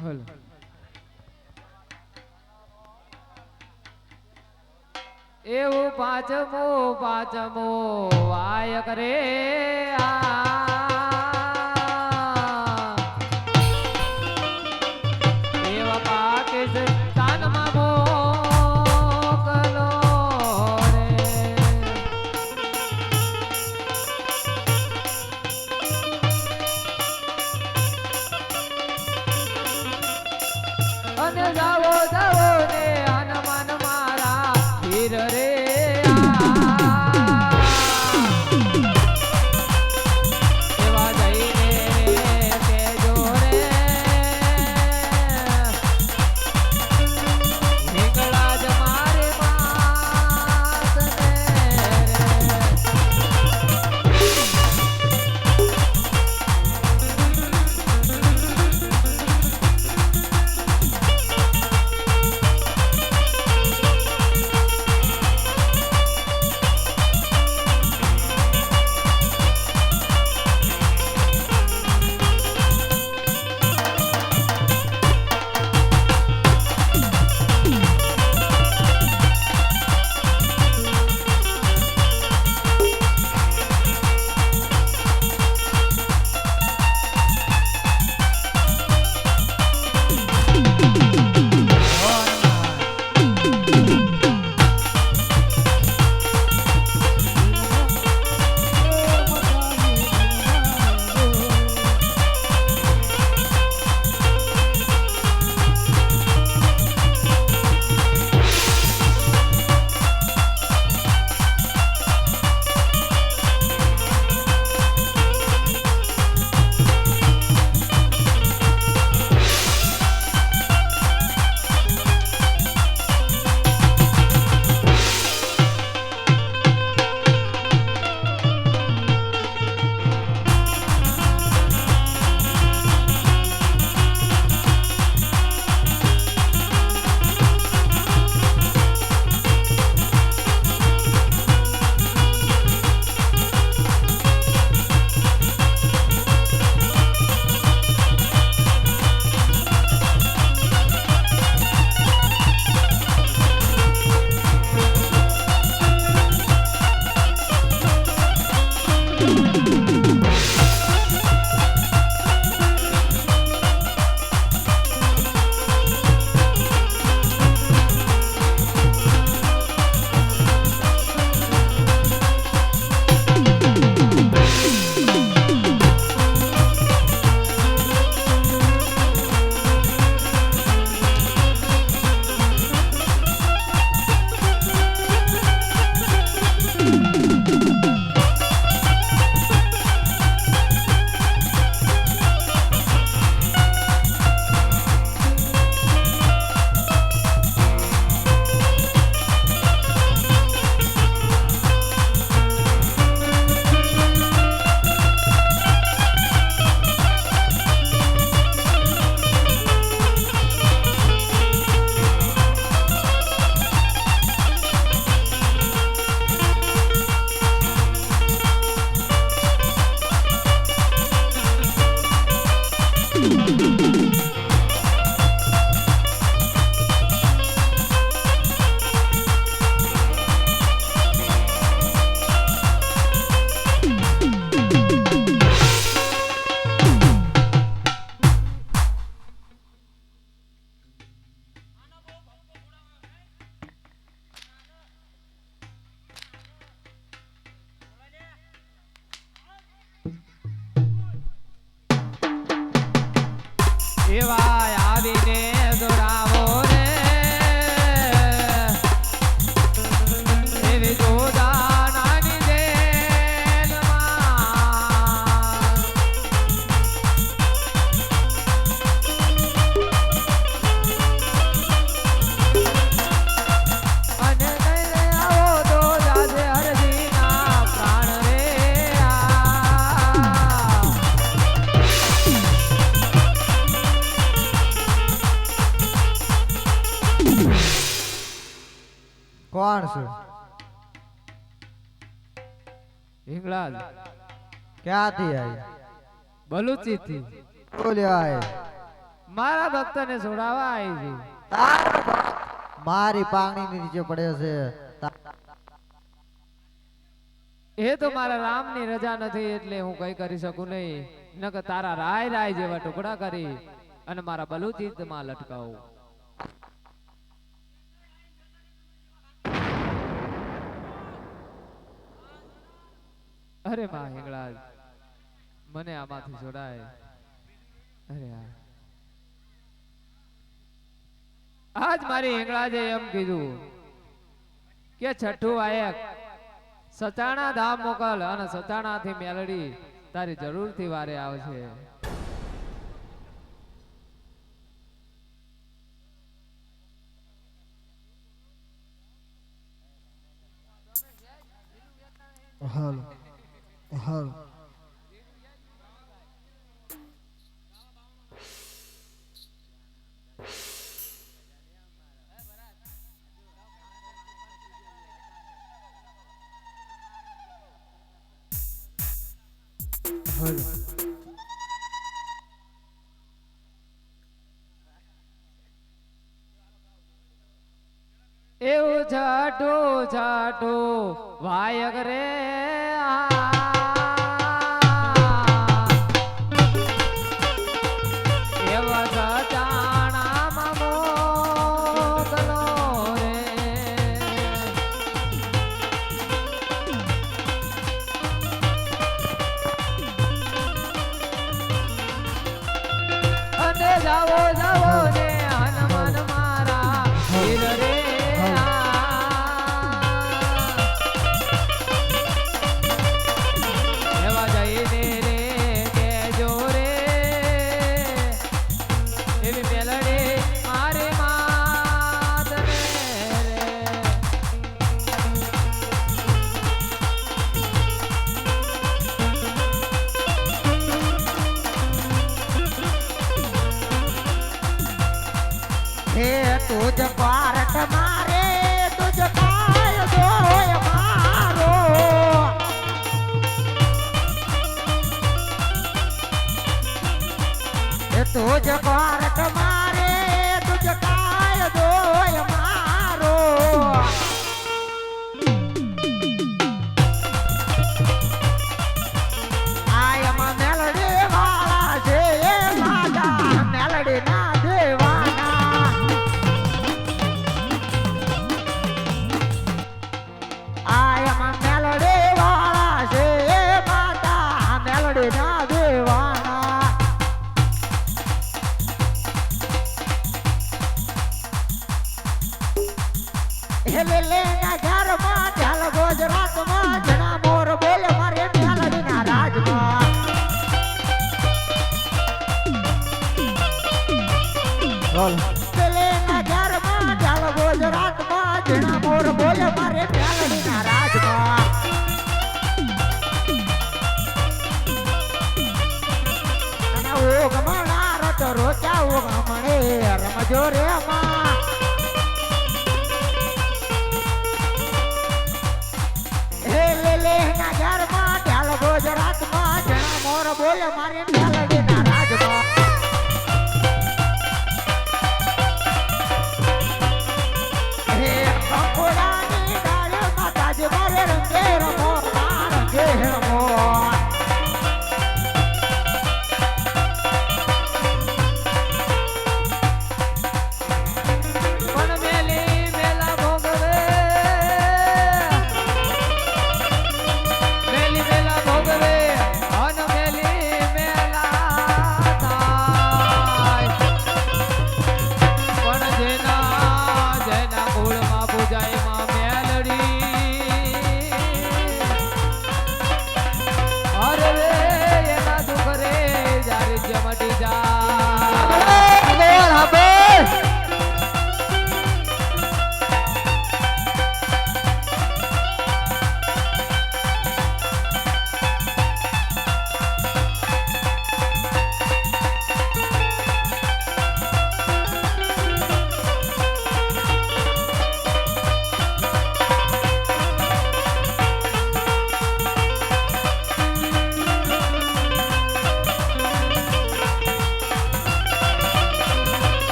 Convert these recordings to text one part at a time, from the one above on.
હલ એવું પાંચમો પાંચમો આય કરે એવા પાકિસ્તાનમાં મોકલો રે અને જાવો જાવો ને હનુમાન મારા વીર રે એવા જઈને કેજો રે નીકળા જ મારે માત ને એવા આવીને દોરાવો રે એવી જોદા નાની દેલમાં અને લઈને આવો તો જાજે હરજીના પ્રાણ રે કોણ છે? હિંગળાજ ક્યાંથી આવી? બલુચી થી શું લેવા આવી? મારા ભક્તને છોડાવવા આવી છું. મારી પાંગણી નીચે પડ્યો છે. એ તો મારા રામની રજા નથી એટલે હું કઈ કરી શકું નહીં. નકર તારા રાય રાય જેવા ટુકડા કરી અને મારા બલુચિતમાં લટકાવું. અરે માં હિંગળાજ મને આમાંથી છોડાય. અરે આજ મારી હિંગળાજે એમ કીધું કે છઠ્ઠું આયક સચાણા ધામ મોકલ અને સચાણા થી મેલડી તારી જરૂર થી વારે આવશે. હાલ હાલ હાલ એવું છાટું છાટું વાયક રે એવા સચાણામાં મોકલો રે. અને જાવો જાવો ને હનુમાન મારા વીર રે. એવા જઈને રે કેજો રે એવી મેલડી મારી માત રે. હે તુજ પારટ મારે તુજ કાય જોય મારો હે તુજ પારટ મારે તુજ કાય જોય મારો આયમાં મેલડી વાળા છે માતા મેલડી ના દેવાના આયમાં મેલડી વાળા છે માતા મેલડી ના દેવાના હેલે ના ઘરમાં ચાલ ગુજરાતમાં જણા મોર બોલે મારે મેલડી ના રાજમાં હાલ પેલે ના ઘરમાં ચાલ ગુજરાતમાં જણા મોર બોલે મારે મેલડી ના રાજમાં અને ઓ ગમણા રત રોચા ઓ ગમણે રમજો રે માં હે લે ના ઘરમાં ચાલ ગુજરાતમાં જણા મોર બોલે મારે મેલડી ના રાજમાં હે કંકોડાની ડાળે માતાજી મારે રંગે રમો રંગે રમો પણ મેલી મેલા ભોગવે મેલી મેલા ભોગવે અન મેલી મેલા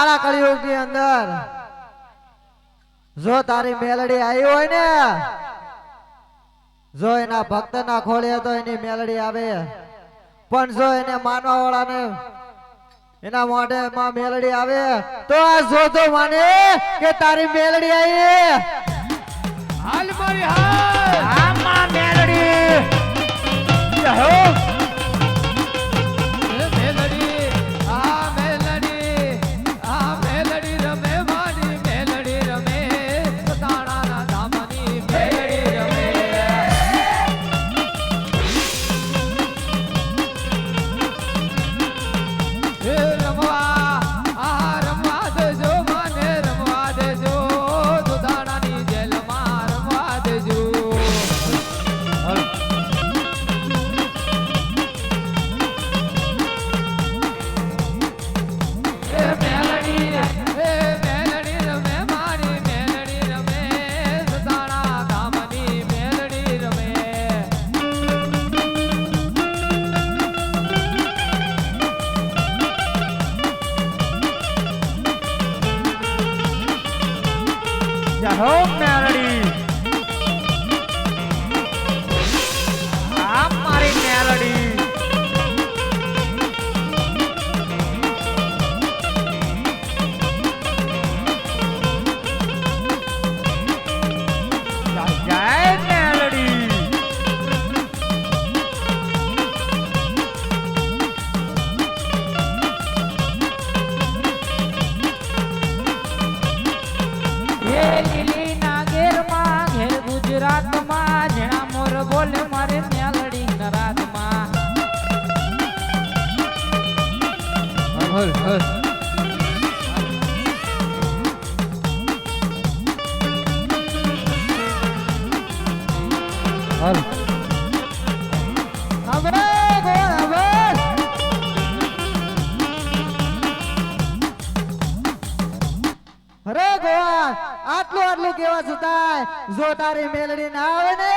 કાળા કળિયુગની અંદર જો તારી મેલડી આવી હોય ને, જો એના ભક્ત ના ખોળે તો એની મેલડી આવે, પણ જો એને માનવા વાળાને એના મોઢે માં મેલડી આવે તો આ જોતો માને કે તારી મેલડી આવી. હાલ મારી હાલ આમાં મેલડી જહો મેલડી રમે મારી મેલડી રમે સતાણાના ધામની મેલડી રમે. હે રમવા દેજો મને રમવા દેજો દુધાણાની જેલમાં રમવા દેજો. મેલડી રમે મારી મેલડી રમે સતાણા ધામની મેલડી રમે. જહો મેલડી આમ મારી મેલડી જય મેલડી હે લીલી નાગેરમાં ઘેર ગુજરાતમાં ઝીણા મોર બોલે મારે મેલડી નરાતમાં. હલ હલ હાલ હવે હવે અરે ગોવાન આટલું કેવા છતાંય જો તારી મેલડી ના આવે ને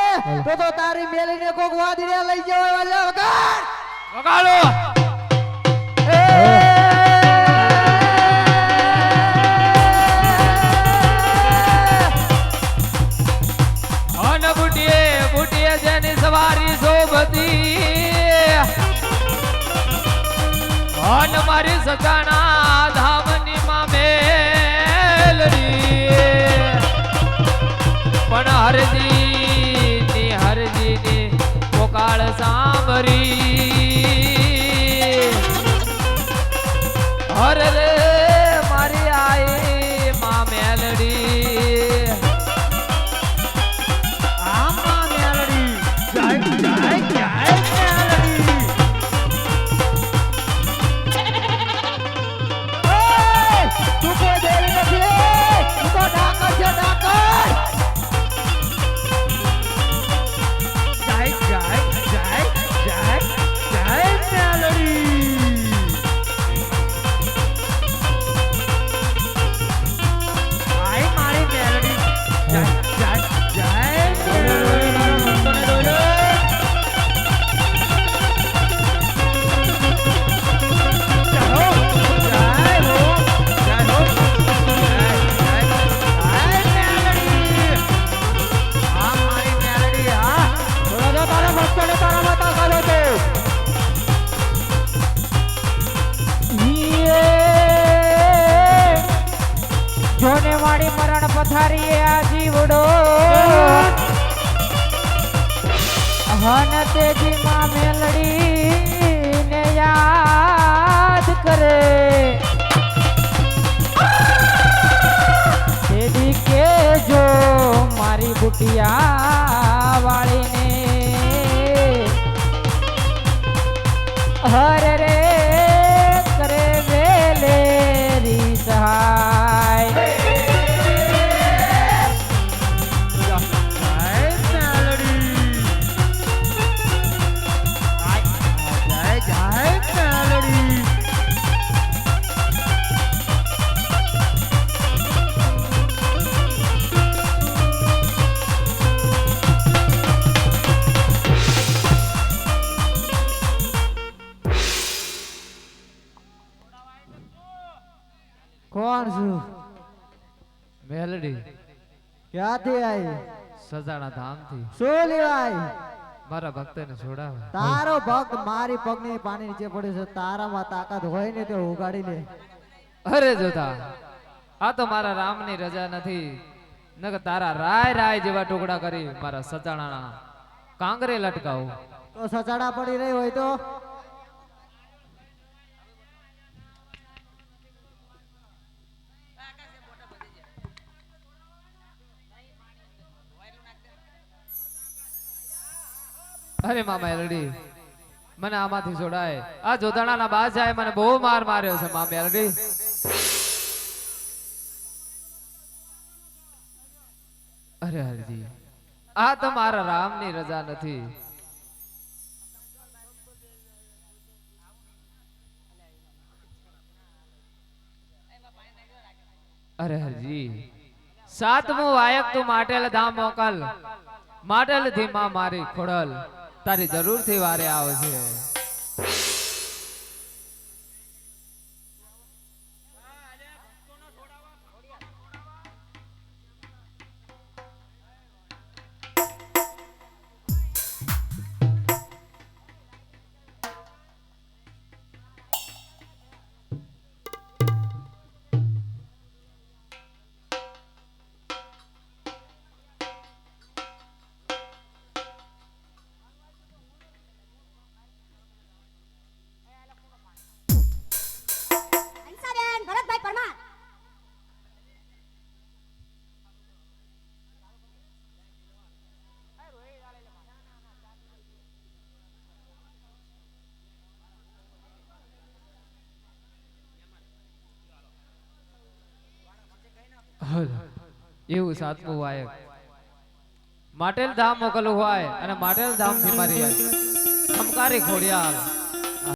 તો તારી મેલડીને કોક વાદળે લઈ જવા વાળા વગર વગાડો. અન બુટીએ જેની સવારી શોભતી અન મારી સતાણા ધામની માં મેલડી પણ હરજીની પોકાળ સાંભળી હર રે મારી આઈ માં મેલડી. આમાં મેલડી જય જય જય મેલડી ઓય તું કોઈ દેવી નથી, તું તો ડાકર છે ડાકર. જય જય જય જય જય મેલડી આય મારી મેલડી જય જય જય જોને વાળી મરણ પથારીએ આ જીવડો હન તેજી માં મેલડી ને યાદ કરે તેદી કે જો મારી બુટિયા વાળીને હર રે કરે વેલેરી સહાય. મેલડી ક્યાંથી આવી? સજાણા ધામથી શું લેવાય? મારા ભક્તને છોડાવે. તારો ભક્ત મારી પગની પાણી નીચે પડ્યો છે, તારામાં તાકાત હોય ને તે ઉગાડી લે. અરે જોતા આ તો મારા રામની રજા નથી, નકર તારા રાય રાય જેવા ટુકડા કરી મારા સજાણાના કાંગરે લટકાવું. તો સચાડા પડી રહી હોય તો અરે મામા મેલડી મને આમાંથી છોડાય. આ જોધાણાના બાદશાહે મને બહુ માર માર્યો છે મા મેલડી. અરે હરજી આ તો મારા રામની રજા નથી. અરે હરજી સાતમું વાયક તું માટેલ ધામ મોકલ, માટેલ થી માં મારી ખોડલ તારી જરૂર થી વારે આવશે. હંસાબેન ભરતભાઈ પરમાર. એવું સાતમું વાયક માટેલ ધામ મોકલવું હોય અને માટેલ ધામ થી મારી ચમકારી ખોડિયાલ